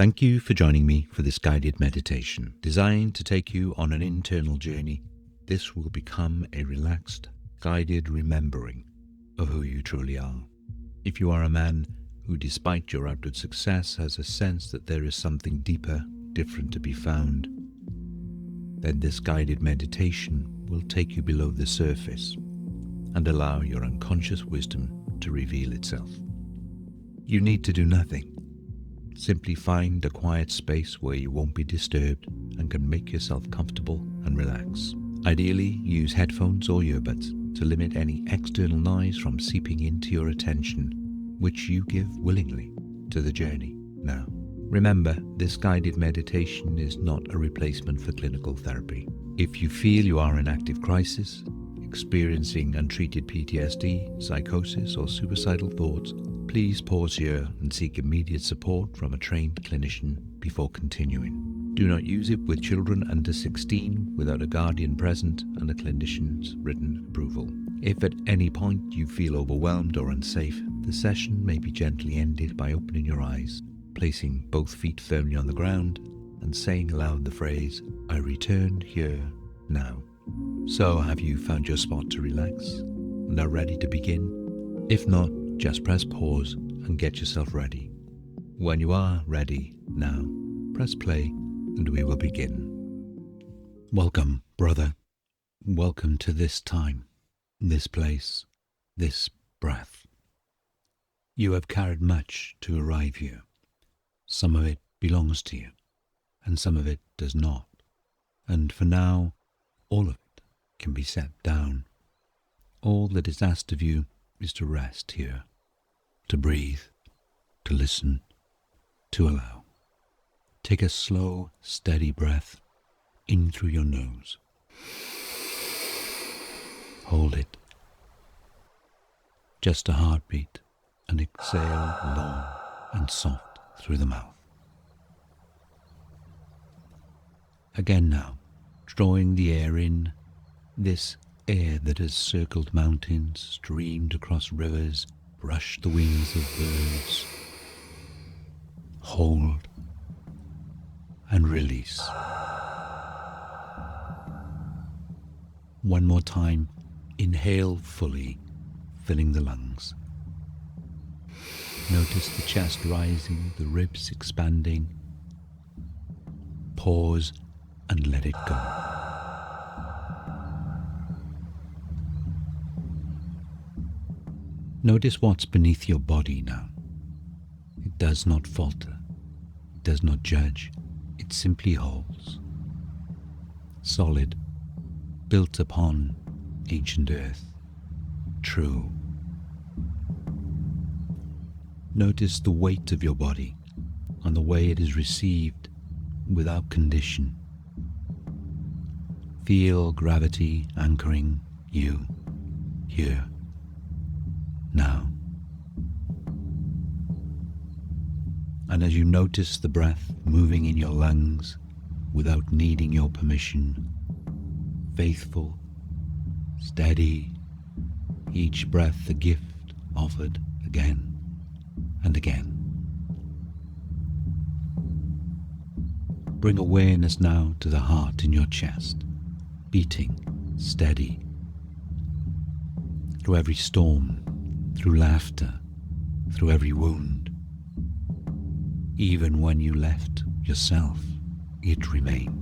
Thank you for joining me for this guided meditation, designed to take you on an internal journey. This will become a relaxed, guided remembering of who you truly are. If you are a man who, despite your outward success, has a sense that there is something deeper, different to be found, then this guided meditation will take you below the surface and allow your unconscious wisdom to reveal itself. You need to do nothing. Simply find a quiet space where you won't be disturbed and can make yourself comfortable and relax. Ideally, use headphones or earbuds to limit any external noise from seeping into your attention, which you give willingly to the journey now. Remember, this guided meditation is not a replacement for clinical therapy. If you feel you are in active crisis, experiencing untreated PTSD, psychosis, or suicidal thoughts, please pause here and seek immediate support from a trained clinician before continuing. Do not use it with children under 16 without a guardian present and a clinician's written approval. If at any point you feel overwhelmed or unsafe, the session may be gently ended by opening your eyes, placing both feet firmly on the ground, and saying aloud the phrase, "I return here now." So, have you found your spot to relax and are ready to begin? If not, just press pause and get yourself ready. When you are ready now, press play and we will begin. Welcome, brother. Welcome to this time, this place, this breath. You have carried much to arrive here. Some of it belongs to you, and some of it does not. And for now, all of it can be set down. All that is asked of you is to rest here, to breathe, to listen, to allow. Take a slow, steady breath in through your nose. Hold it. Just a heartbeat, and exhale long and soft through the mouth. Again now, drawing the air in, this air that has circled mountains, streamed across rivers, brushed the wings of birds. Hold and release. One more time, inhale fully, filling the lungs. Notice the chest rising, the ribs expanding. Pause and let it go. Notice what's beneath your body now. It does not falter, it does not judge, it simply holds. Solid, built upon ancient earth, true. Notice the weight of your body and the way it is received without condition. Feel gravity anchoring you here, now. And as you notice the breath moving in your lungs without needing your permission, faithful, steady, each breath a gift offered again and again. Bring awareness now to the heart in your chest, beating steady. Through every storm, through laughter, through every wound. Even when you left yourself, it remained.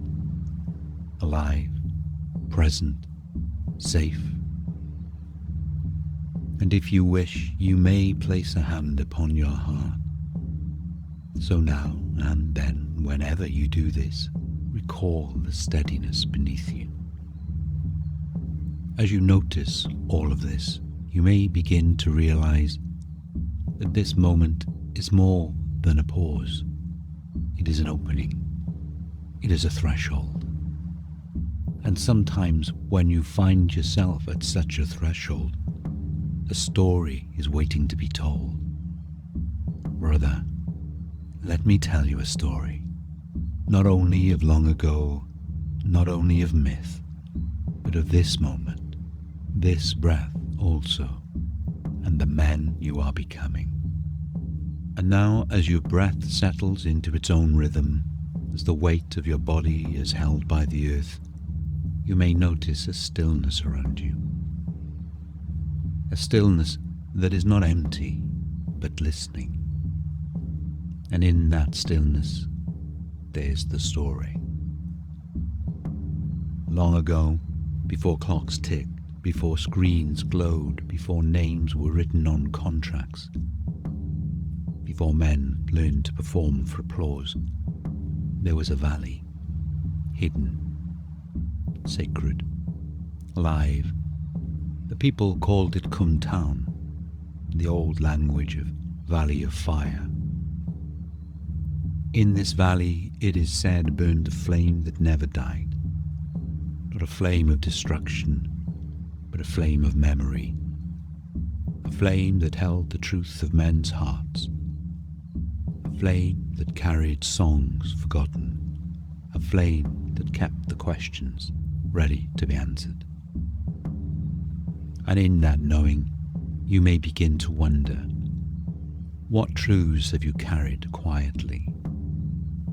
Alive, present, safe. And if you wish, you may place a hand upon your heart. So now and then, whenever you do this, recall the steadiness beneath you. As you notice all of this, you may begin to realize that this moment is more than a pause. It is an opening. It is a threshold. And sometimes when you find yourself at such a threshold, a story is waiting to be told. Brother, let me tell you a story, not only of long ago, not only of myth, but of this moment, this breath also, and the men you are becoming. And now, as your breath settles into its own rhythm, as the weight of your body is held by the earth, you may notice a stillness around you. A stillness that is not empty, but listening. And in that stillness, there's the story. Long ago, before clocks ticked, before screens glowed, before names were written on contracts, before men learned to perform for applause, there was a valley, hidden, sacred, alive. The people called it Cwm Tan, the old language of Valley of Fire. In this valley, it is said, burned a flame that never died. Not a flame of destruction, but a flame of memory. A flame that held the truth of men's hearts. A flame that carried songs forgotten. A flame that kept the questions ready to be answered. And in that knowing, you may begin to wonder, what truths have you carried quietly?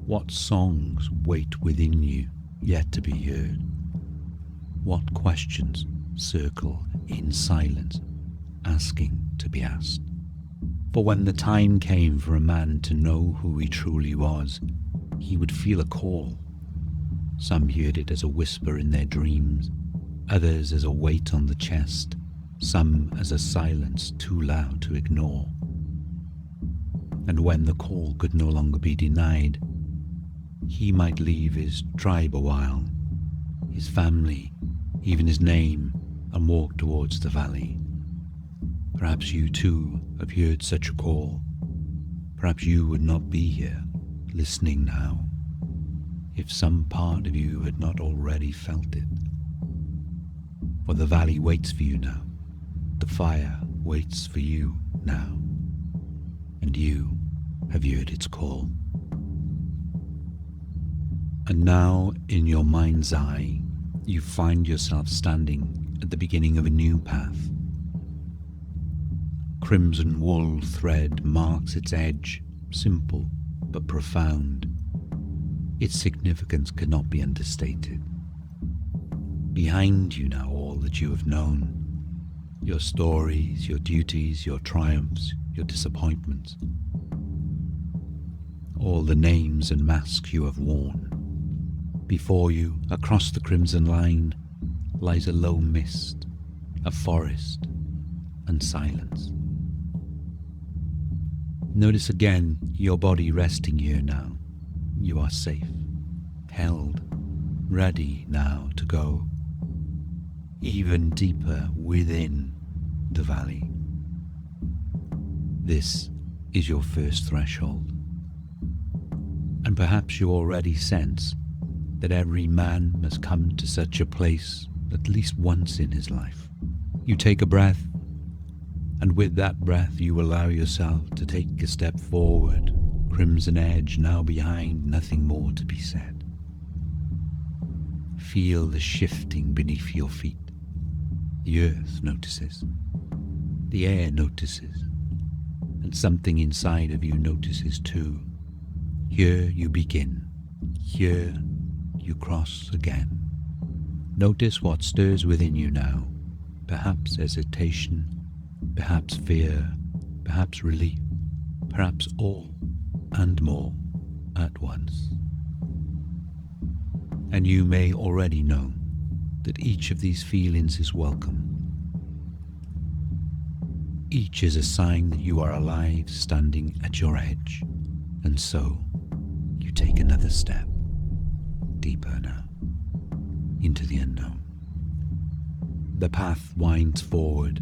What songs wait within you, yet to be heard? What questions circle in silence, asking to be asked? For when the time came for a man to know who he truly was, he would feel a call. Some heard it as a whisper in their dreams, others as a weight on the chest, some as a silence too loud to ignore. And when the call could no longer be denied, he might leave his tribe a while, his family, even his name, and walk towards the valley. Perhaps you too have heard such a call. Perhaps you would not be here, listening now, if some part of you had not already felt it. For the valley waits for you now. The fire waits for you now. And you have heard its call. And now, in your mind's eye, you find yourself standing at the beginning of a new path. Crimson wool thread marks its edge, simple but profound. Its significance cannot be understated. Behind you now all that you have known, your stories, your duties, your triumphs, your disappointments, all the names and masks you have worn. Before you, across the crimson line, lies a low mist, a forest, and silence. Notice again your body resting here now. You are safe, held, ready now to go even deeper within the valley. This is your first threshold. And perhaps you already sense that every man must come to such a place at least once in his life. You take a breath, and with that breath you allow yourself to take a step forward, crimson edge now behind, nothing more to be said. Feel the shifting beneath your feet. The earth notices, the air notices, and something inside of you notices too. Here you begin, here you cross again. Notice what stirs within you now, perhaps hesitation, perhaps fear, perhaps relief, perhaps all and more at once. And you may already know that each of these feelings is welcome. Each is a sign that you are alive, standing at your edge, and so you take another step, deeper now, into the unknown. The path winds forward,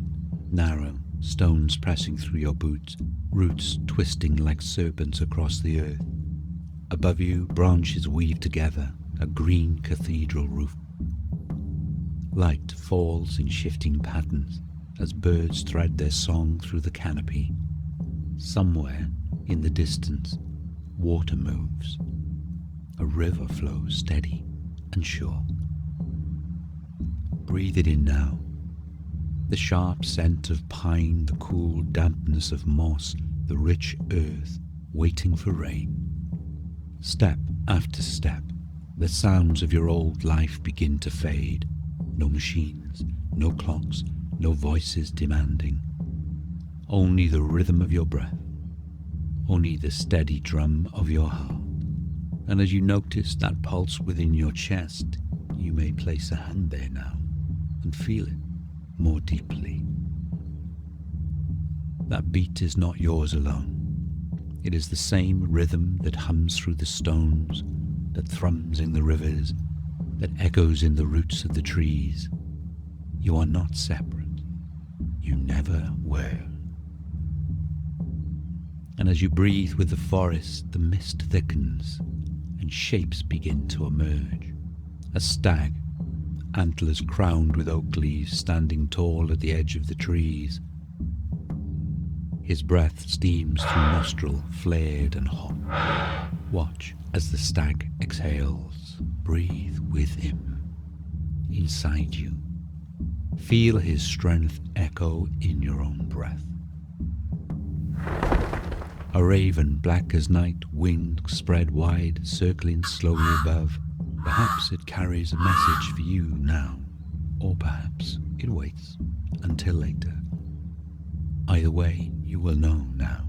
narrow, stones pressing through your boots, roots twisting like serpents across the earth. Above you, branches weave together, a green cathedral roof. Light falls in shifting patterns as birds thread their song through the canopy. Somewhere in the distance, water moves. A river flows steady and sure. Breathe it in now. The sharp scent of pine, the cool dampness of moss, the rich earth waiting for rain. Step after step, the sounds of your old life begin to fade. No machines, no clocks, no voices demanding. Only the rhythm of your breath, only the steady drum of your heart. And as you notice that pulse within your chest, you may place a hand there now and feel it more deeply. That beat is not yours alone. It is the same rhythm that hums through the stones, that thrums in the rivers, that echoes in the roots of the trees. You are not separate. You never were. And as you breathe with the forest, the mist thickens and shapes begin to emerge. A stag, antlers crowned with oak leaves, standing tall at the edge of the trees. His breath steams through nostril, flared and hot. Watch as the stag exhales. Breathe with him, inside you. Feel his strength echo in your own breath. A raven, black as night, wings spread wide, circling slowly above. Perhaps it carries a message for you now, or perhaps it waits until later. Either way, you will know now.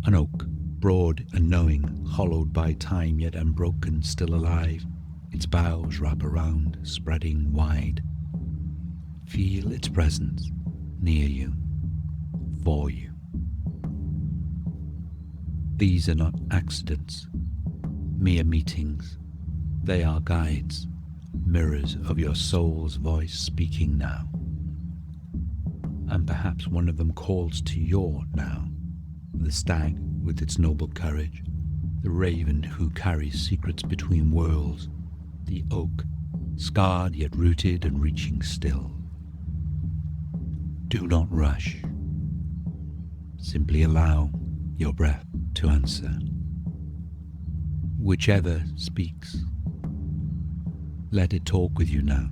An oak, broad and knowing, hollowed by time yet unbroken, still alive. Its boughs wrap around, spreading wide. Feel its presence near you, for you. These are not accidents, mere meetings. They are guides, mirrors of your soul's voice speaking now. And perhaps one of them calls to your now. The stag with its noble courage, the raven who carries secrets between worlds, the oak, scarred yet rooted and reaching still. Do not rush. Simply allow your breath to answer. Whichever speaks, let it talk with you now.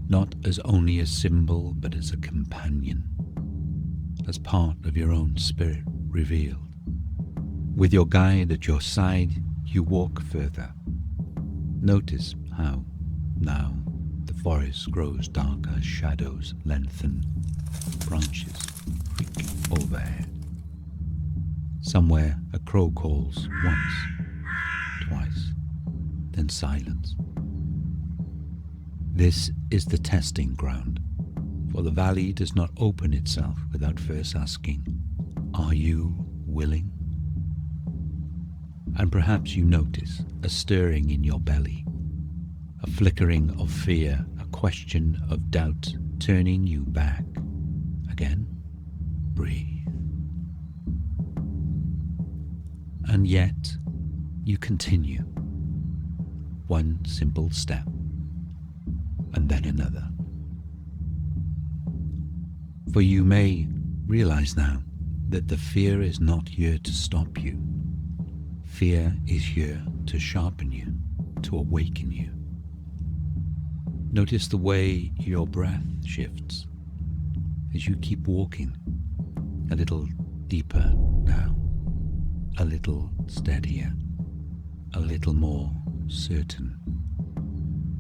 Not as only a symbol, but as a companion, as part of your own spirit revealed. With your guide at your side, you walk further. Notice how, now, the forest grows darker as shadows lengthen, branches creak overhead. Somewhere a crow calls once, twice, then silence. This is the testing ground, for the valley does not open itself without first asking, are you willing? And perhaps you notice a stirring in your belly, a flickering of fear, a question of doubt turning you back. Again, breathe. And yet, you continue. One simple step, and then another. For you may realize now that the fear is not here to stop you. Fear is here to sharpen you, to awaken you. Notice the way your breath shifts as you keep walking, a little deeper now, a little steadier, a little more certain.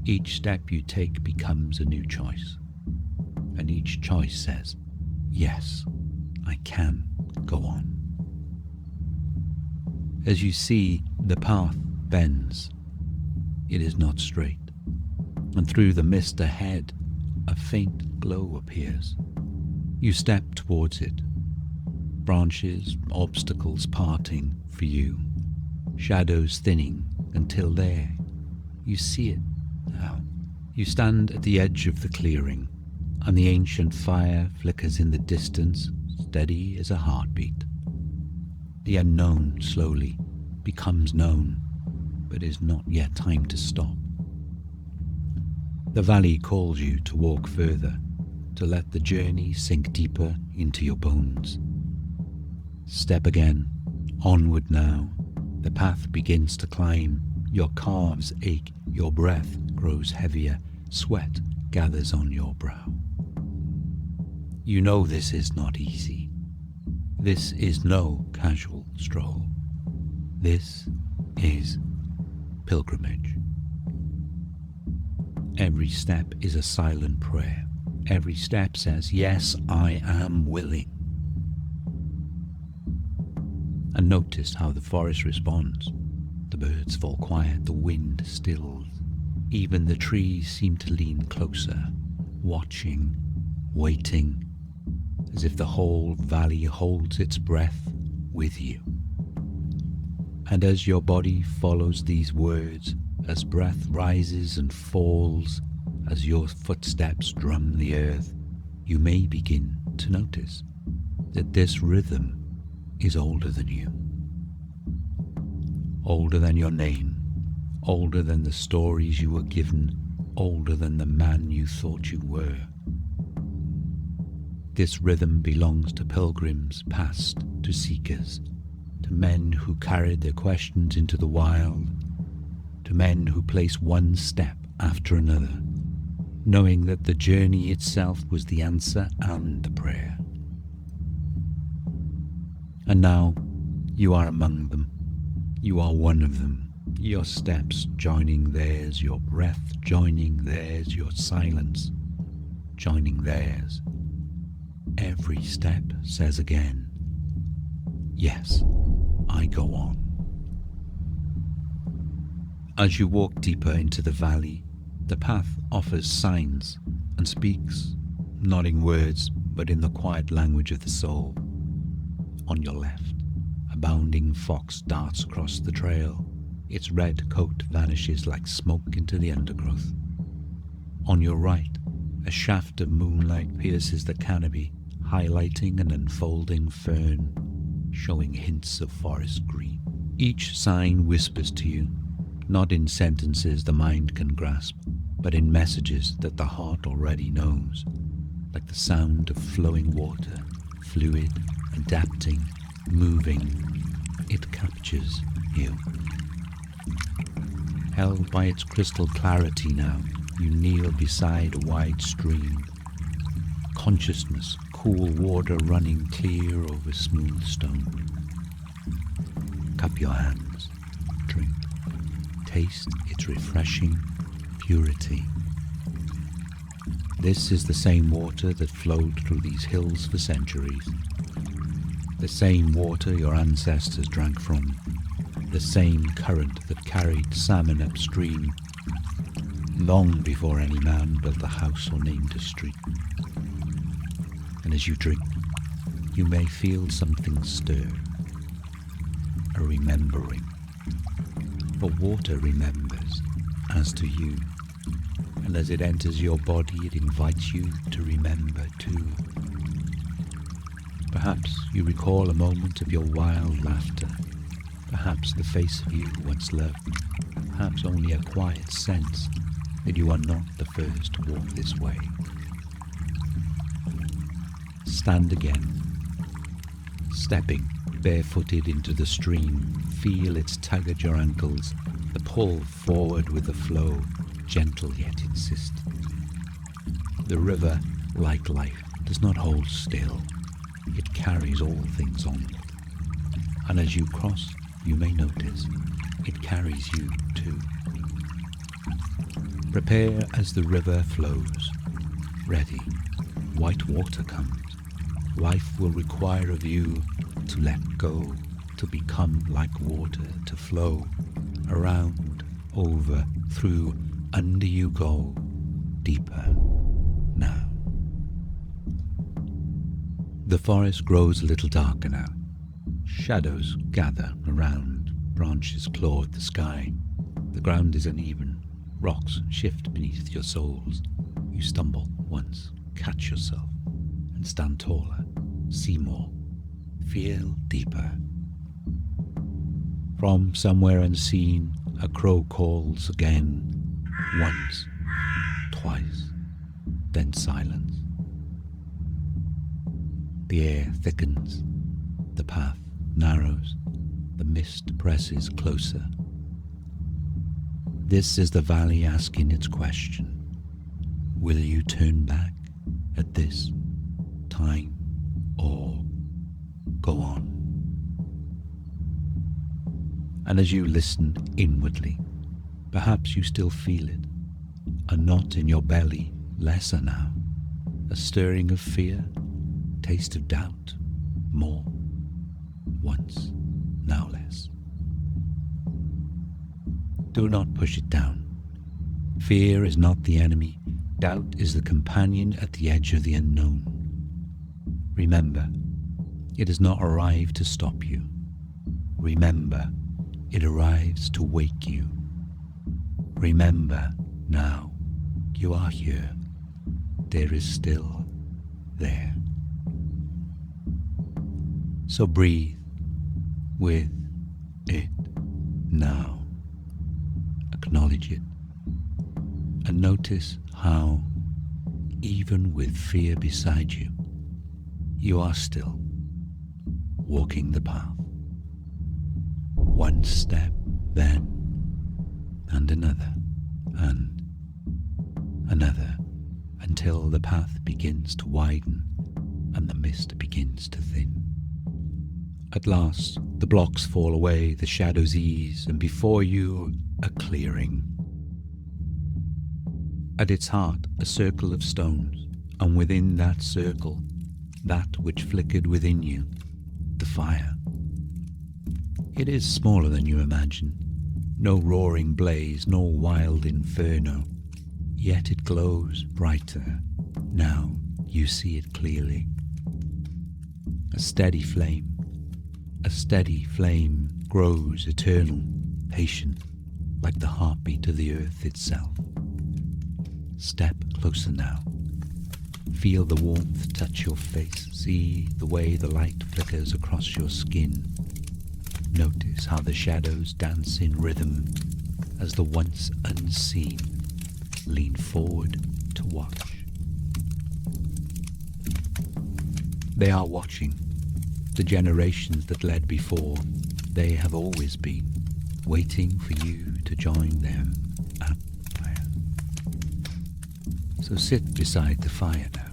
Each step you take becomes a new choice, and each choice says, yes, I can go on. As you see, the path bends. It is not straight, and through the mist ahead, a faint glow appears. You step towards it, branches, obstacles parting for you, shadows thinning until there, you see it now. You stand at the edge of the clearing, and the ancient fire flickers in the distance, steady as a heartbeat. The unknown slowly becomes known, but is not yet time to stop. The valley calls you to walk further, to let the journey sink deeper into your bones. Step again, onward now. The path begins to climb. Your calves ache, your breath grows heavier, sweat gathers on your brow. You know this is not easy. This is no casual stroll. This is pilgrimage. Every step is a silent prayer. Every step says, yes, I am willing. And notice how the forest responds. The birds fall quiet, the wind stills. Even the trees seem to lean closer, watching, waiting, as if the whole valley holds its breath with you. And as your body follows these words, as breath rises and falls, as your footsteps drum the earth, you may begin to notice that this rhythm is older than you. Older than your name, older than the stories you were given, older than the man you thought you were. This rhythm belongs to pilgrims past, to seekers, to men who carried their questions into the wild, to men who place one step after another, knowing that the journey itself was the answer and the prayer. And now you are among them. You are one of them. Your steps joining theirs, your breath joining theirs, your silence joining theirs. Every step says again, yes, I go on. As you walk deeper into the valley, the path offers signs and speaks, not in words, but in the quiet language of the soul. On your left, a bounding fox darts across the trail. Its red coat vanishes like smoke into the undergrowth. On your right, a shaft of moonlight pierces the canopy, highlighting an unfolding fern, showing hints of forest green. Each sign whispers to you, not in sentences the mind can grasp, but in messages that the heart already knows, like the sound of flowing water, fluid, adapting, moving. It captures you. Held by its crystal clarity now, you kneel beside a wide stream. Consciousness, cool water running clear over smooth stone. Cup your hands, drink, taste its refreshing purity. This is the same water that flowed through these hills for centuries. The same water your ancestors drank from. The same current that carried salmon upstream, long before any man built a house or named a street. And as you drink, you may feel something stir, a remembering. For water remembers, as do you, and as it enters your body, it invites you to remember too. Perhaps you recall a moment of your wild laughter, perhaps the face of you once loved, perhaps only a quiet sense that you are not the first to walk this way. Stand again, stepping barefooted into the stream, feel its tug at your ankles, the pull forward with the flow, gentle yet insistent. The river, like life, does not hold still. It carries all things onward. And as you cross, you may notice, it carries you too. Prepare as the river flows. Ready, white water comes. Life will require of you to let go, to become like water, to flow around, over, through, under you go, deeper, now. The forest grows a little darker now. Shadows gather around, branches claw at the sky. The ground is uneven, rocks shift beneath your soles. You stumble once, catch yourself, and stand taller, see more, feel deeper. From somewhere unseen, a crow calls again, once, twice, then silence. The air thickens, the path narrows, the mist presses closer. This is the valley asking its question. Will you turn back at this time? time or go on. And as you listen inwardly, perhaps you still feel it, a knot in your belly, lesser now, a stirring of fear, taste of doubt, more, once, now less. Do not push it down. Fear is not the enemy. Doubt is the companion at the edge of the unknown. Remember, it has not arrived to stop you. Remember, it arrives to wake you. Remember, now, you are here. There is still there. So breathe with it now. Acknowledge it. And notice how, even with fear beside you, you are still walking the path. One step, then, and another, and another, until the path begins to widen and the mist begins to thin. At last, the blocks fall away, the shadows ease, and before you, a clearing. At its heart, a circle of stones, and within that circle, that which flickered within you, the fire. It is smaller than you imagine, no roaring blaze, nor wild inferno, yet it glows brighter. Now you see it clearly. A steady flame grows eternal, patient, like the heartbeat of the earth itself. Step closer now. Feel the warmth touch your face. See the way the light flickers across your skin. Notice how the shadows dance in rhythm as the once unseen lean forward to watch. They are watching. The generations that led before, they have always been waiting for you to join them at the fire. So sit beside the fire now.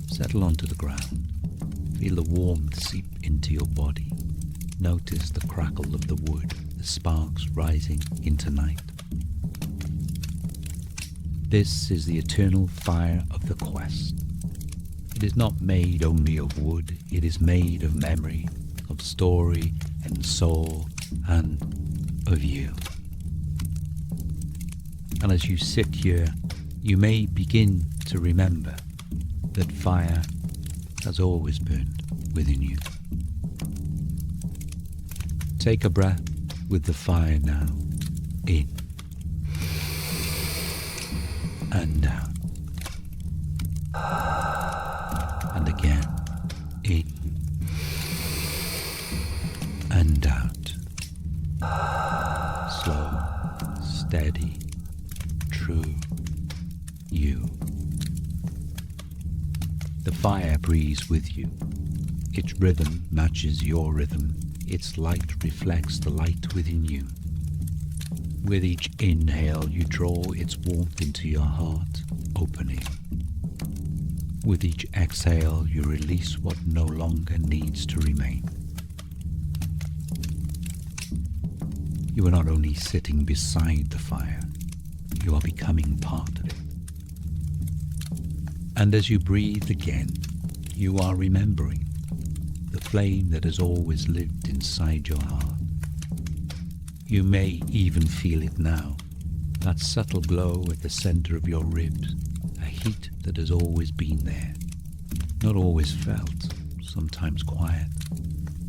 Settle onto the ground. Feel the warmth seep into your body. Notice the crackle of the wood, the sparks rising into night. This is the eternal fire of the quest. It is not made only of wood, it is made of memory, of story and soul, and of you. And as you sit here, you may begin to remember that fire has always burned within you. Take a breath with the fire now, in and out. And again, in and out. Slow, steady, true, you. The fire breathes with you. Its rhythm matches your rhythm. Its light reflects the light within you. With each inhale, you draw its warmth into your heart, opening. With each exhale, you release what no longer needs to remain. You are not only sitting beside the fire, you are becoming part of it. And as you breathe again, you are remembering the flame that has always lived inside your heart. You may even feel it now, that subtle glow at the center of your ribs, a heat that has always been there, not always felt, sometimes quiet,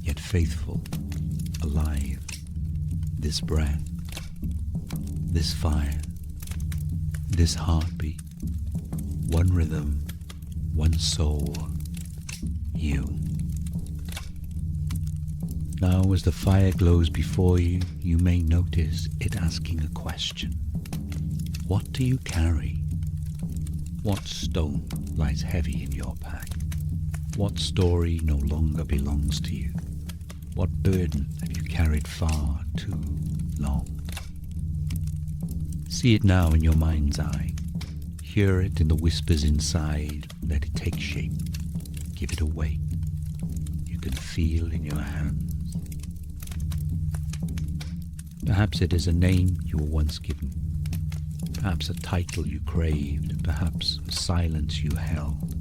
yet faithful, alive. This breath, this fire, this heartbeat, one rhythm, one soul, you. Now as the fire glows before you, you may notice it asking a question. What do you carry? What stone lies heavy in your pack? What story no longer belongs to you? What burden have you carried far too long? See it now in your mind's eye. Hear it in the whispers inside. Let it take shape. give it a weight you can feel in your hands. Perhaps it is a name you were once given, perhaps a title you craved, perhaps a silence you held,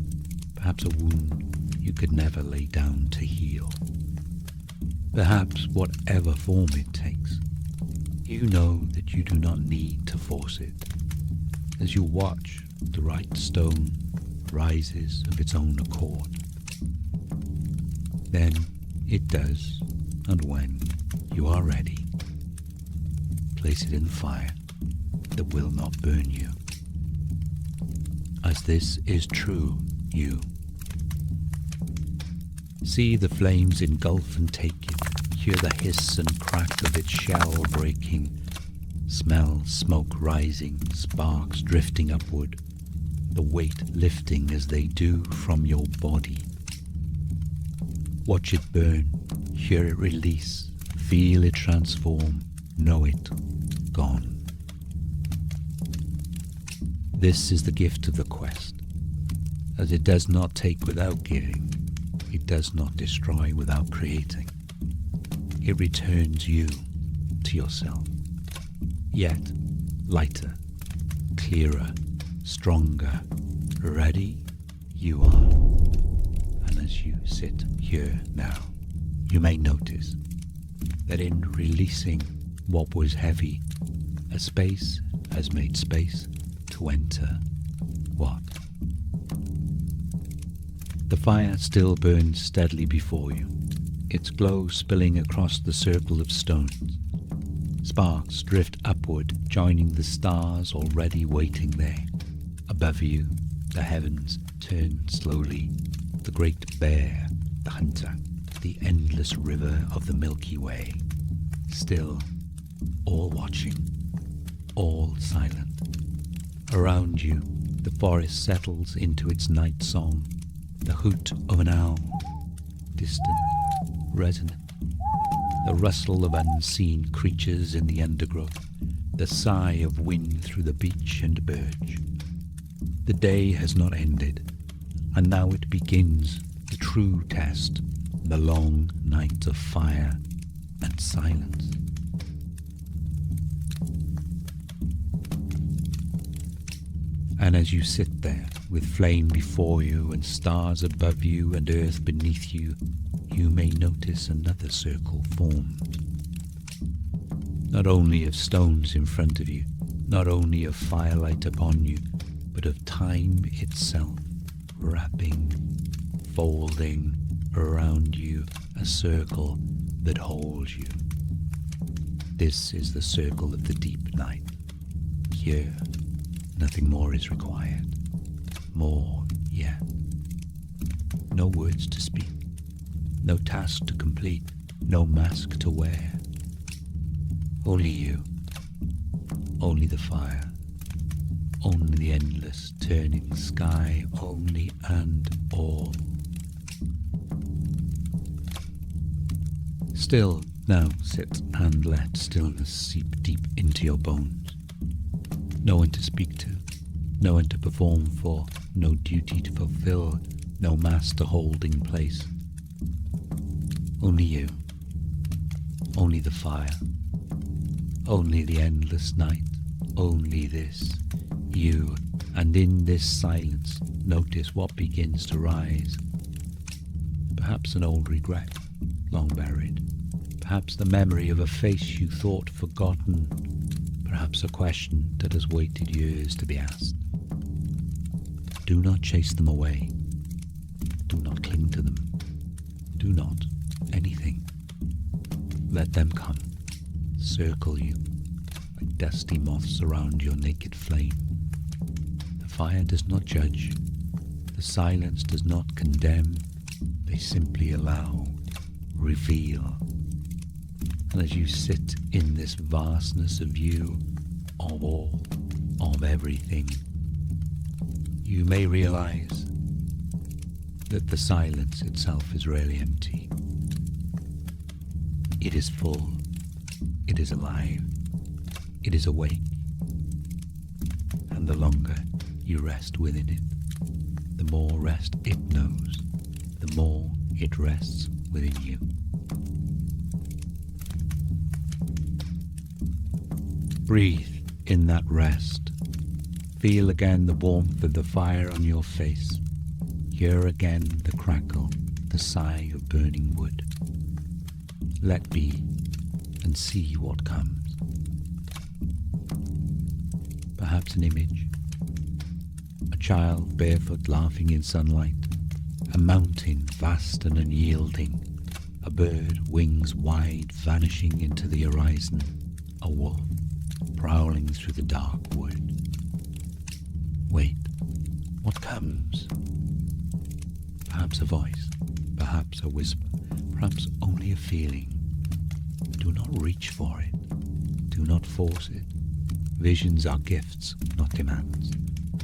perhaps a wound you could never lay down to heal. Perhaps whatever form it takes, you know that you do not need to force it. As you watch, the right stone rises of its own accord. Then it does, and when you are ready, place it in the fire that will not burn you. As this is true, you see the flames engulf and take it, hear the hiss and crack of its shell breaking, smell smoke rising, sparks drifting upward, the weight lifting as they do from your body. Watch it burn, hear it release, feel it transform, know it gone. This is the gift of the quest, as it does not take without giving, it does not destroy without creating. It returns you to yourself, yet lighter, clearer, stronger. Ready you are. And as you sit here now, you may notice that in releasing what was heavy, a space has made space to enter what? The fire still burns steadily before you, its glow spilling across the circle of stones. Sparks drift upward, joining the stars already waiting there. Above you, the heavens turn slowly. The great bear, the hunter, the endless river of the Milky Way. Still, all watching, all silent. Around you, the forest settles into its night song. The hoot of an owl, distant, resonant. The rustle of unseen creatures in the undergrowth, the sigh of wind through the beech and birch. The day has not ended, and now it begins, the true test, the long night of fire and silence. And as you sit there, with flame before you and stars above you and earth beneath you, you may notice another circle formed. Not only of stones in front of you, not only of firelight upon you, but of time itself, wrapping, folding around you a circle that holds you. This is the circle of the deep night. Here, nothing more is required. More yet. No words to speak, no task to complete, no mask to wear. Only you, only the fire, only the endless turning sky, only and all. Still, now sit and let stillness seep deep into your bones. No one to speak to, no one to perform for, no duty to fulfill, no master holding place. Only you, only the fire, only the endless night, only this, you, and in this silence notice what begins to rise. Perhaps an old regret, long buried, perhaps the memory of a face you thought forgotten, perhaps a question that has waited years to be asked. Do not chase them away. Do not cling to them. Do not anything. Let them come, circle you, like dusty moths around your naked flame. The fire does not judge. The silence does not condemn. They simply allow, reveal. And as you sit in this vastness of you, of all, of everything, you may realize that the silence itself is really empty. It is full, it is alive, it is awake. And the longer you rest within it, the more rest it knows, the more it rests within you. Breathe in that rest. Feel again the warmth of the fire on your face. Hear again the crackle, the sigh of burning wood. Let be and see what comes. Perhaps an image, a child barefoot laughing in sunlight, a mountain vast and unyielding, a bird wings wide vanishing into the horizon, a wolf prowling through the dark wood. Wait, what comes? Perhaps a voice, perhaps a whisper, perhaps only a feeling. Do not reach for it. Do not force it. Visions are gifts, not demands.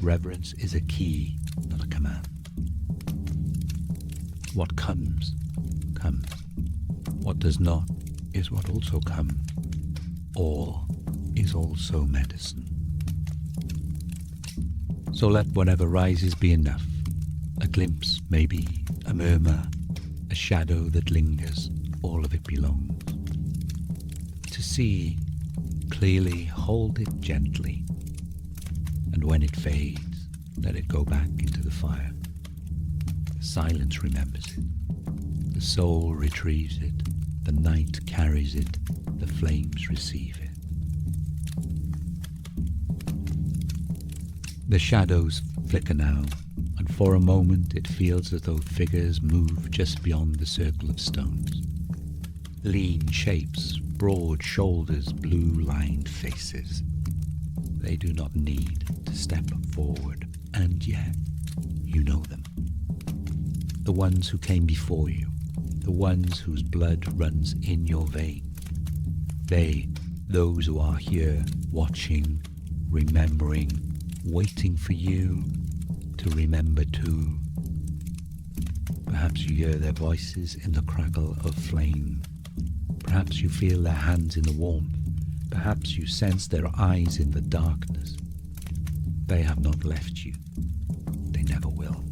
Reverence is a key, not a command. What comes, comes. What does not is what also comes. All is also medicine. So let whatever rises be enough. A glimpse, maybe, a murmur, a shadow that lingers, all of it belongs. To see, clearly hold it gently, and when it fades, let it go back into the fire. The silence remembers it, the soul retrieves it, the night carries it, the flames receive it. The shadows flicker now, and for a moment it feels as though figures move just beyond the circle of stones. Lean shapes, broad shoulders, blue-lined faces. They do not need to step forward, and yet you know them. The ones who came before you, the ones whose blood runs in your vein. They, those who are here, watching, remembering, waiting for you to remember too. Perhaps you hear their voices in the crackle of flame. Perhaps you feel their hands in the warmth. Perhaps you sense their eyes in the darkness. They have not left you. They never will.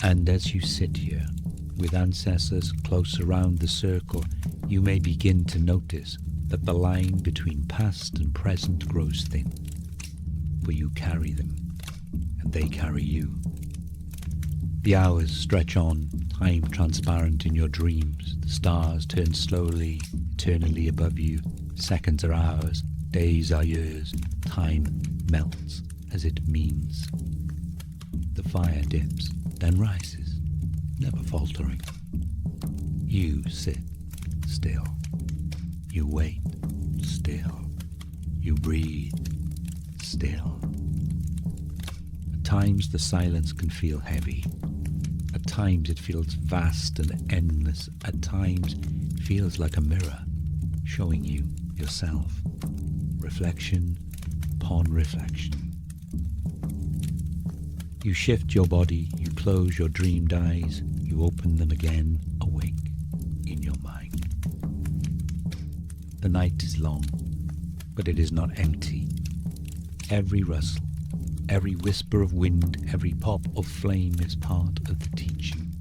And as you sit here, with ancestors close around the circle, you may begin to notice that the line between past and present grows thin. For you carry them, and they carry you. The hours stretch on, time transparent in your dreams. The stars turn slowly, eternally above you. Seconds are hours, days are years. Time melts as it means. The fire dips, then rises, never faltering. You sit still. You wait still. You breathe still. At times the silence can feel heavy. At times it feels vast and endless. At times it feels like a mirror showing you yourself. Reflection upon reflection. You shift your body, you close your dreamed eyes, you open them again, awake in your mind. The night is long, but it is not empty. Every rustle, every whisper of wind, every pop of flame is part of the teaching.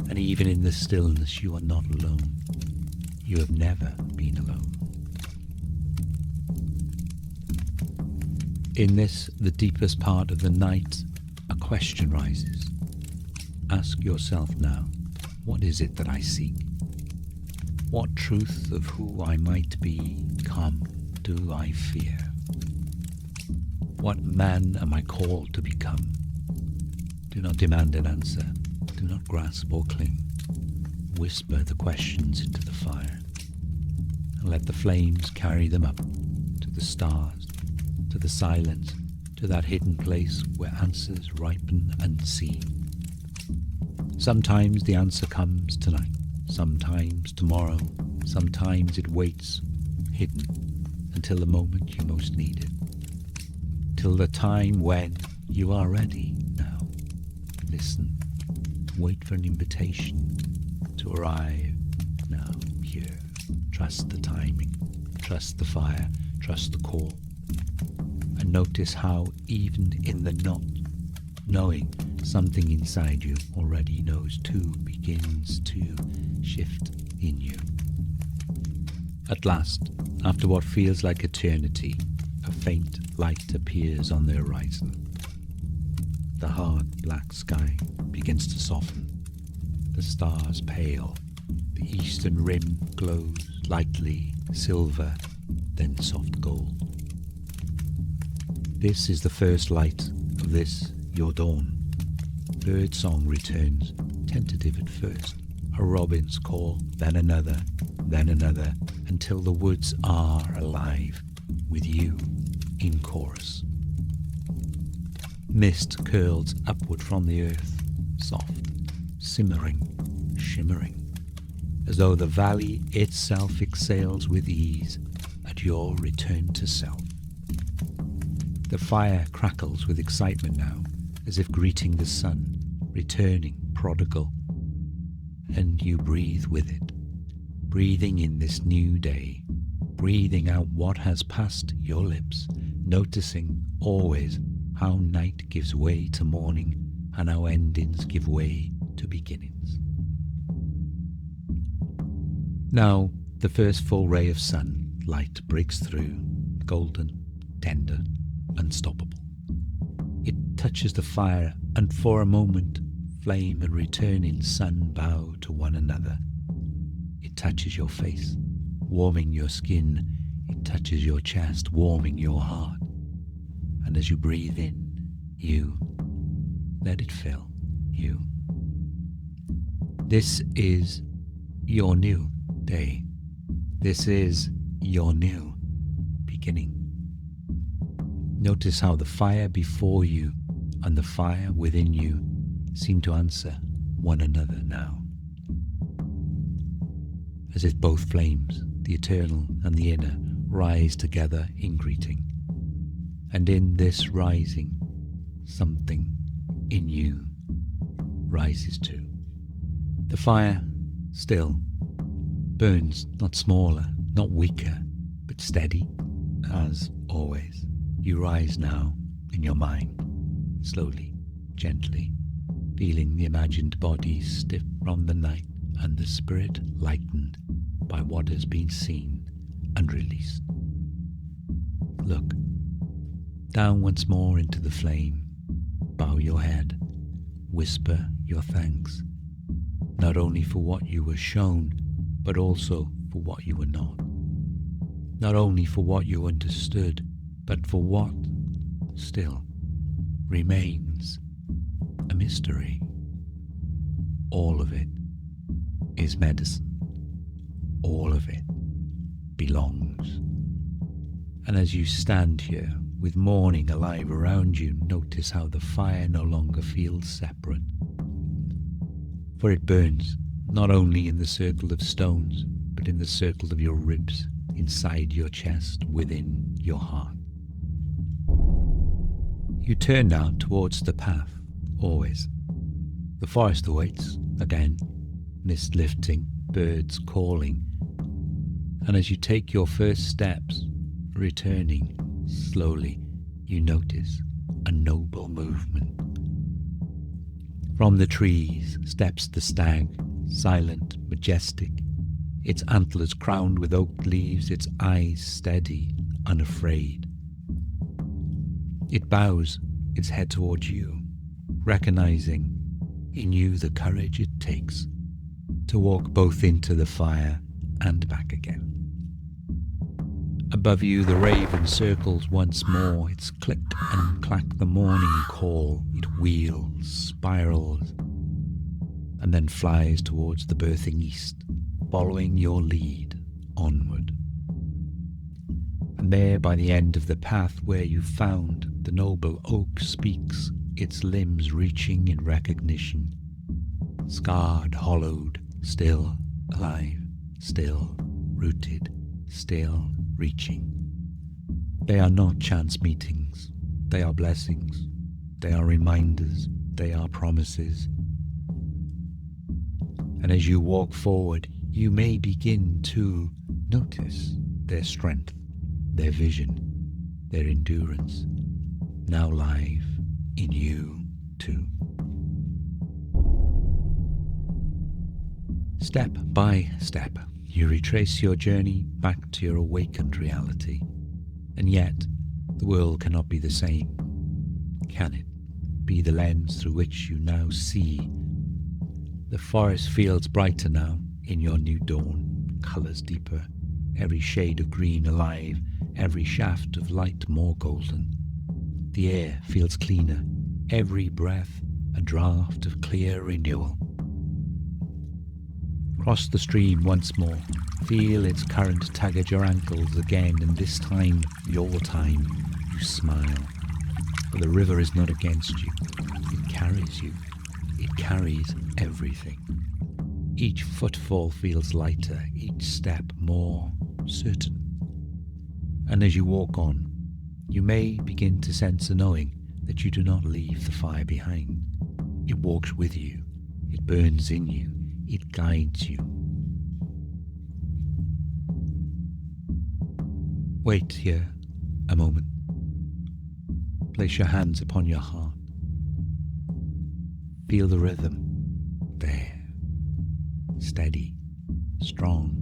And even in the stillness, you are not alone. You have never been alone. In this, the deepest part of the night, a question rises. Ask yourself now, what is it that I seek? What truth of who I might become do I fear? What man am I called to become? Do not demand an answer. Do not grasp or cling. Whisper the questions into the fire, and let the flames carry them up to the stars, to the silence, to that hidden place where answers ripen unseen. Sometimes the answer comes tonight, sometimes tomorrow, sometimes it waits, hidden, until the moment you most need it. Till the time when you are ready now. Listen, wait for an invitation to arrive now, here. Trust the timing, trust the fire, trust the call. And notice how even in the knot, knowing something inside you already knows too begins to shift in you. At last, after what feels like eternity, a faint light appears on the horizon. The hard black sky begins to soften. The stars pale. The eastern rim glows lightly silver, then soft gold. This is the first light of this, your dawn. Bird song returns, tentative at first. A robin's call, then another, until the woods are alive with you in chorus. Mist curls upward from the earth, soft, simmering, shimmering, as though the valley itself exhales with ease at your return to self. The fire crackles with excitement now, as if greeting the sun, returning prodigal, and you breathe with it, breathing in this new day, breathing out what has passed your lips, noticing always how night gives way to morning and how endings give way to beginnings. Now the first full ray of sunlight breaks through, golden, tender, unstoppable. It touches the fire, and for a moment flame and returning sun bow to one another. It touches your face, warming your skin. It touches your chest, warming your heart. And as you breathe in, you let it fill you. This is your new day. This is your new beginning. Notice how the fire before you and the fire within you seem to answer one another now, as if both flames, the eternal and the inner, rise together in greeting. And in this rising, something in you rises too. The fire still burns, not smaller, not weaker, but steady, as always. You rise now in your mind, slowly, gently, feeling the imagined body stiff from the night and the spirit lightened by what has been seen and released. Look down once more into the flame, bow your head, whisper your thanks, not only for what you were shown, but also for what you were not. Not only for what you understood, but for what still remains a mystery. All of it is medicine. All of it belongs. And as you stand here with morning alive around you, notice how the fire no longer feels separate. For it burns not only in the circle of stones, but in the circle of your ribs, inside your chest, within your heart. You turn now towards the path, always. The forest awaits, again, mist lifting, birds calling, and as you take your first steps, returning slowly, you notice a noble movement. From the trees steps the stag, silent, majestic, its antlers crowned with oak leaves, its eyes steady, unafraid. It bows its head towards you, recognizing in you the courage it takes to walk both into the fire and back again. Above you the raven circles once more, its click and clack the morning call. It wheels, spirals, and then flies towards the birthing east, following your lead onward. And there by the end of the path where you found the noble oak speaks, its limbs reaching in recognition, scarred, hollowed, still alive, still rooted, still reaching. They are not chance meetings, they are blessings, they are reminders, they are promises. And as you walk forward, you may begin to notice their strength, their vision, their endurance, now live in you to. Step by step, you retrace your journey back to your awakened reality. And yet, the world cannot be the same. Can it be the lens through which you now see? The forest feels brighter now in your new dawn, colours deeper, every shade of green alive, every shaft of light more golden. The air feels cleaner, every breath a draught of clear renewal. Cross the stream once more, feel its current tug at your ankles again, and this time, your time, you smile. For the river is not against you, it carries you, it carries everything. Each footfall feels lighter, each step more certain. And as you walk on, you may begin to sense a knowing that you do not leave the fire behind. It walks with you, it burns in you, it guides you. Wait here a moment. Place your hands upon your heart. Feel the rhythm there, steady, strong,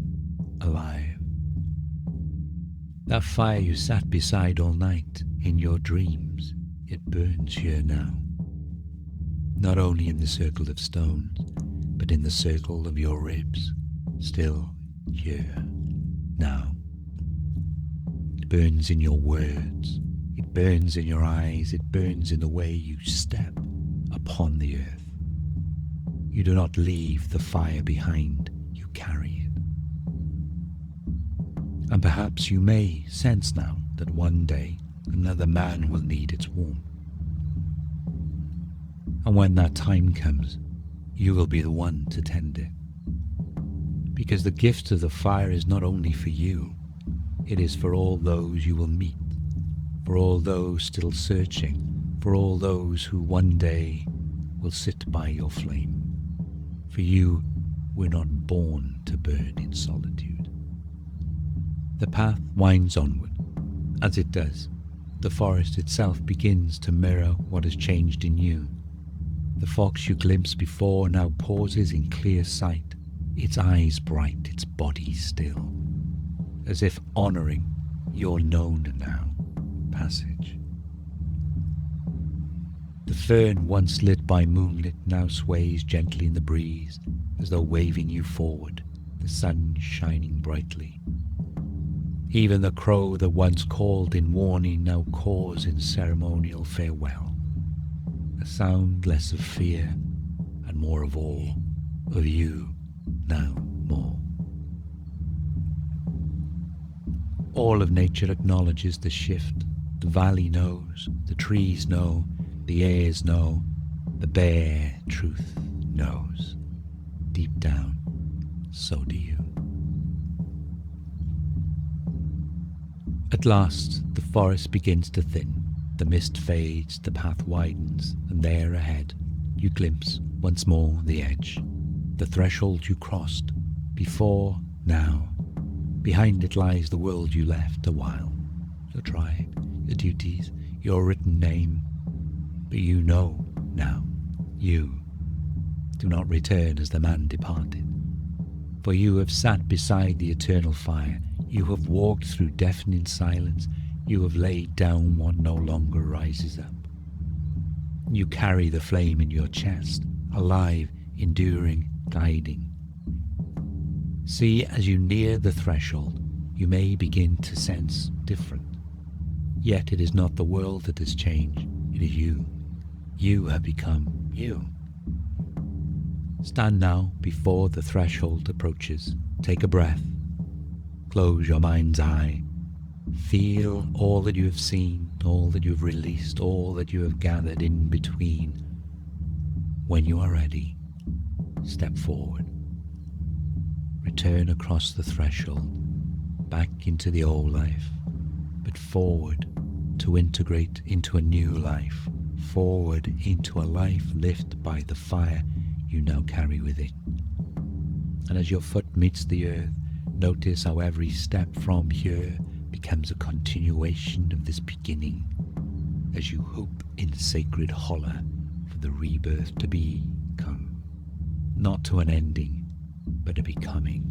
alive. That fire you sat beside all night in your dreams, it burns here now. Not only in the circle of stones, but in the circle of your ribs, still here, now. It burns in your words, it burns in your eyes, it burns in the way you step upon the earth. You do not leave the fire behind, you carry it. And perhaps you may sense now that one day another man will need its warmth. And when that time comes, you will be the one to tend it. Because the gift of the fire is not only for you, it is for all those you will meet, for all those still searching, for all those who one day will sit by your flame. For you were not born to burn in solitude. The path winds onward. As it does, the forest itself begins to mirror what has changed in you. The fox you glimpsed before now pauses in clear sight, its eyes bright, its body still, as if honouring your known now passage. The fern once lit by moonlit now sways gently in the breeze, as though waving you forward, the sun shining brightly. Even the crow that once called in warning now caws in ceremonial farewell. A sound less of fear and more of awe, of you now more. All of nature acknowledges the shift. The valley knows, the trees know, the airs know, the bare truth knows. Deep down, so do you. At last, the forest begins to thin. The mist fades, the path widens, and there ahead, you glimpse once more the edge, the threshold you crossed, before, now. Behind it lies the world you left a while, your tribe, your duties, your written name. But you know now, you do not return as the man departed. For you have sat beside the eternal fire, you have walked through deafening silence, you have laid down what no longer rises up. You carry the flame in your chest, alive, enduring, guiding. See, as you near the threshold, you may begin to sense different. Yet it is not the world that has changed, it is you. You have become you. Stand now before the threshold approaches. Take a breath. Close your mind's eye. Feel all that you have seen, all that you have released, all that you have gathered in between. When you are ready, step forward. Return across the threshold, back into the old life, but forward to integrate into a new life, forward into a life lit by the fire you now carry within. And as your foot meets the earth, notice how every step from here becomes a continuation of this beginning, as you hope in sacred holler for the rebirth to become, not to an ending, but a becoming.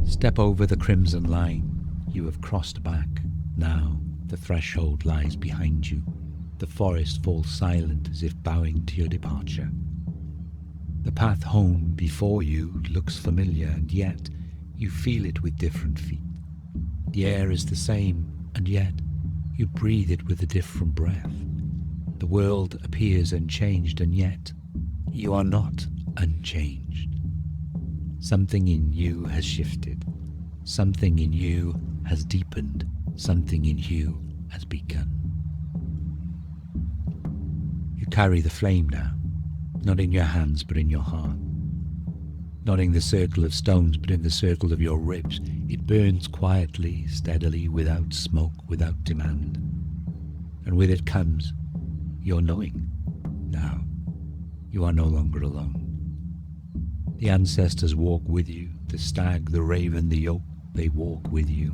Step over the crimson line. You have crossed back. Now the threshold lies behind you. The forest falls silent as if bowing to your departure. The path home before you looks familiar, and yet you feel it with different feet. The air is the same, and yet you breathe it with a different breath. The world appears unchanged, and yet you are not unchanged. Something in you has shifted. Something in you has deepened. Something in you has begun. You carry the flame now, not in your hands but in your heart. Not in the circle of stones but in the circle of your ribs. It burns quietly, steadily, without smoke, without demand. And with it comes your knowing. Now, you are no longer alone. The ancestors walk with you, the stag, the raven, the oak, they walk with you.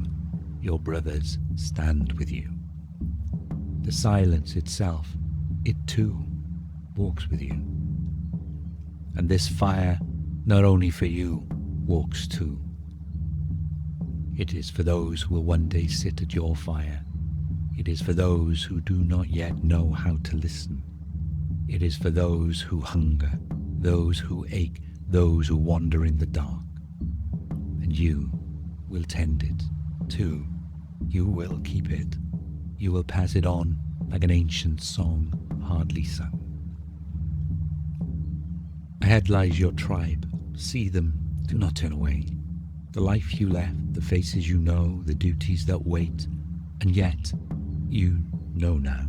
Your brothers stand with you. The silence itself, it too walks with you. And this fire, not only for you, walks too. It is for those who will one day sit at your fire. It is for those who do not yet know how to listen. It is for those who hunger, those who ache, those who wander in the dark. And you will tend it, too. You will keep it. You will pass it on like an ancient song hardly sung. Ahead lies your tribe. See them, do not turn away. The life you left, the faces you know, the duties that wait. And yet, you know now.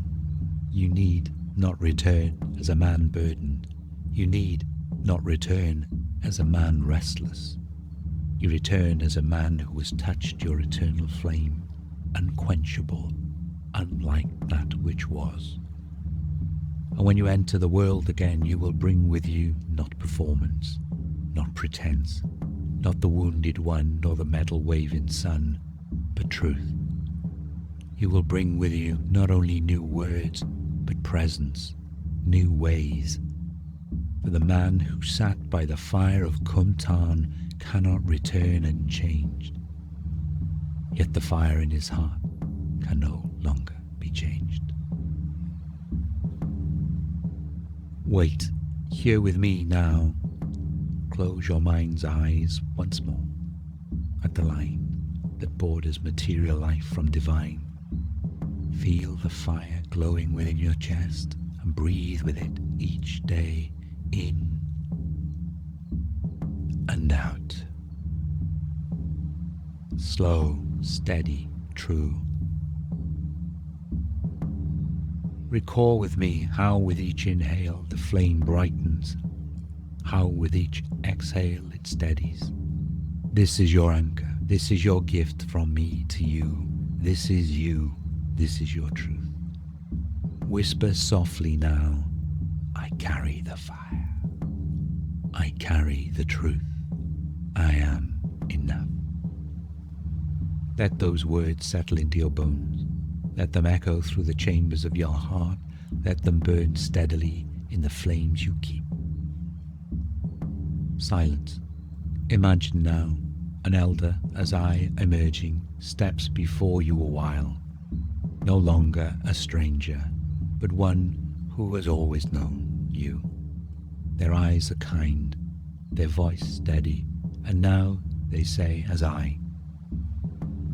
You need not return as a man burdened. You need not return as a man restless. You return as a man who has touched your eternal flame, unquenchable, unlike that which was. And when you enter the world again, you will bring with you not performance, not pretense, not the wounded one nor the medal-waving sun, but truth. You will bring with you not only new words, but presence, new ways. For the man who sat by the fire of Cwm Tan cannot return unchanged. Yet the fire in his heart can no longer be changed. Wait, here with me now. Close your mind's eyes once more at the line that borders material life from divine. Feel the fire glowing within your chest and breathe with it each day, in and out. Slow, steady, true. Recall with me how with each inhale the flame brightens, how with each exhale it steadies. This is your anchor, this is your gift from me to you. This is you, this is your truth. Whisper softly now, I carry the fire. I carry the truth. I am enough. Let those words settle into your bones. Let them echo through the chambers of your heart. Let them burn steadily in the flames you keep. Silence. Imagine now an elder as I, emerging, steps before you a while. No longer a stranger, but one who has always known you. Their eyes are kind, their voice steady, and now they say as I,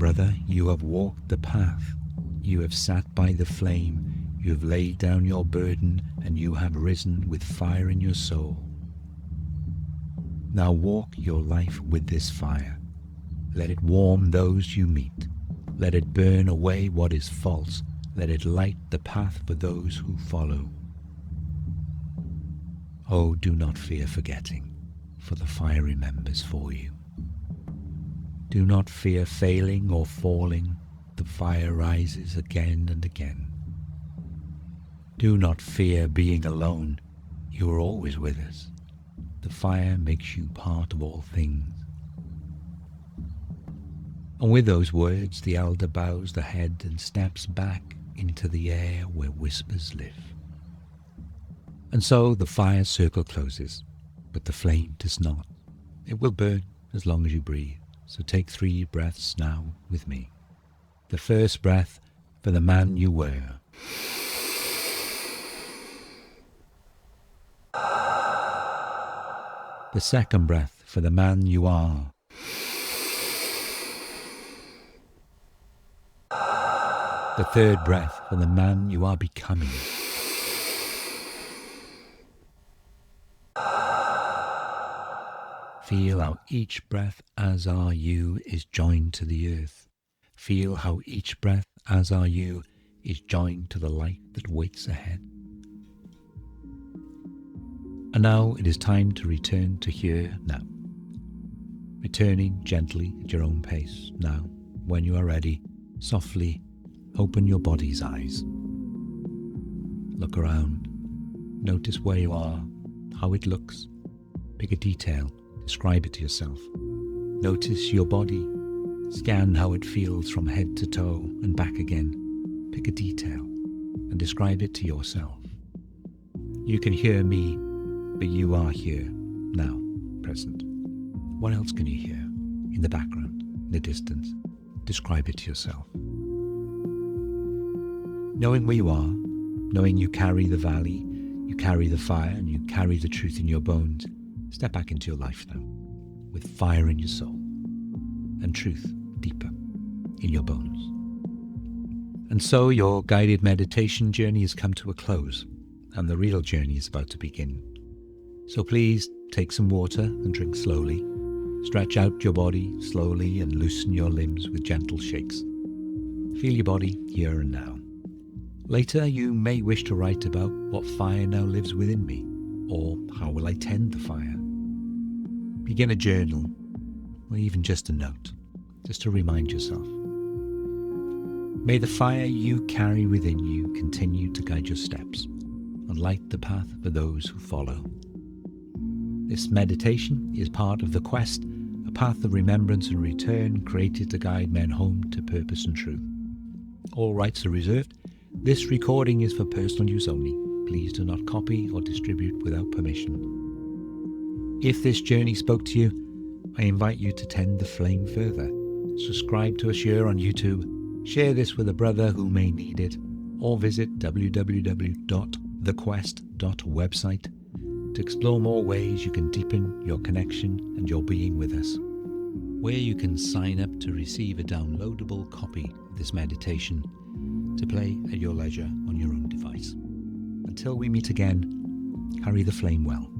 Brother, you have walked the path, you have sat by the flame, you have laid down your burden, and you have risen with fire in your soul. Now walk your life with this fire. Let it warm those you meet. Let it burn away what is false. Let it light the path for those who follow. Oh, do not fear forgetting, for the fire remembers for you. Do not fear failing or falling, the fire rises again and again. Do not fear being alone, you are always with us. The fire makes you part of all things. And with those words, the elder bows the head and steps back into the air where whispers live. And so the fire circle closes, but the flame does not. It will burn as long as you breathe. So take 3 breaths now with me. The first breath for the man you were. The second breath for the man you are. The third breath for the man you are becoming. Feel how each breath as are you is joined to the earth. Feel how each breath as are you is joined to the light that waits ahead. And now it is time to return to here now. Returning gently at your own pace now. When you are ready, softly open your body's eyes. Look around. Notice where you are, how it looks. Pick a detail. Describe it to yourself. Notice your body. Scan how it feels from head to toe and back again. Pick a detail and describe it to yourself. You can hear me, but you are here, now, present. What else can you hear? In the background, in the distance. Describe it to yourself. Knowing where you are, knowing you carry the valley, you carry the fire, and you carry the truth in your bones, step back into your life now, with fire in your soul, and truth deeper in your bones. And so your guided meditation journey has come to a close, and the real journey is about to begin. So please take some water and drink slowly. Stretch out your body slowly and loosen your limbs with gentle shakes. Feel your body here and now. Later you may wish to write about what fire now lives within me, or how will I tend the fire. Begin a journal, or even just a note, just to remind yourself. May the fire you carry within you continue to guide your steps and light the path for those who follow. This meditation is part of the quest, a path of remembrance and return created to guide men home to purpose and truth. All rights are reserved. This recording is for personal use only. Please do not copy or distribute without permission. If this journey spoke to you, I invite you to tend the flame further. Subscribe to us here on YouTube, share this with a brother who may need it, or visit www.thequest.website to explore more ways you can deepen your connection and your being with us, where you can sign up to receive a downloadable copy of this meditation to play at your leisure on your own device. Until we meet again, carry the flame well.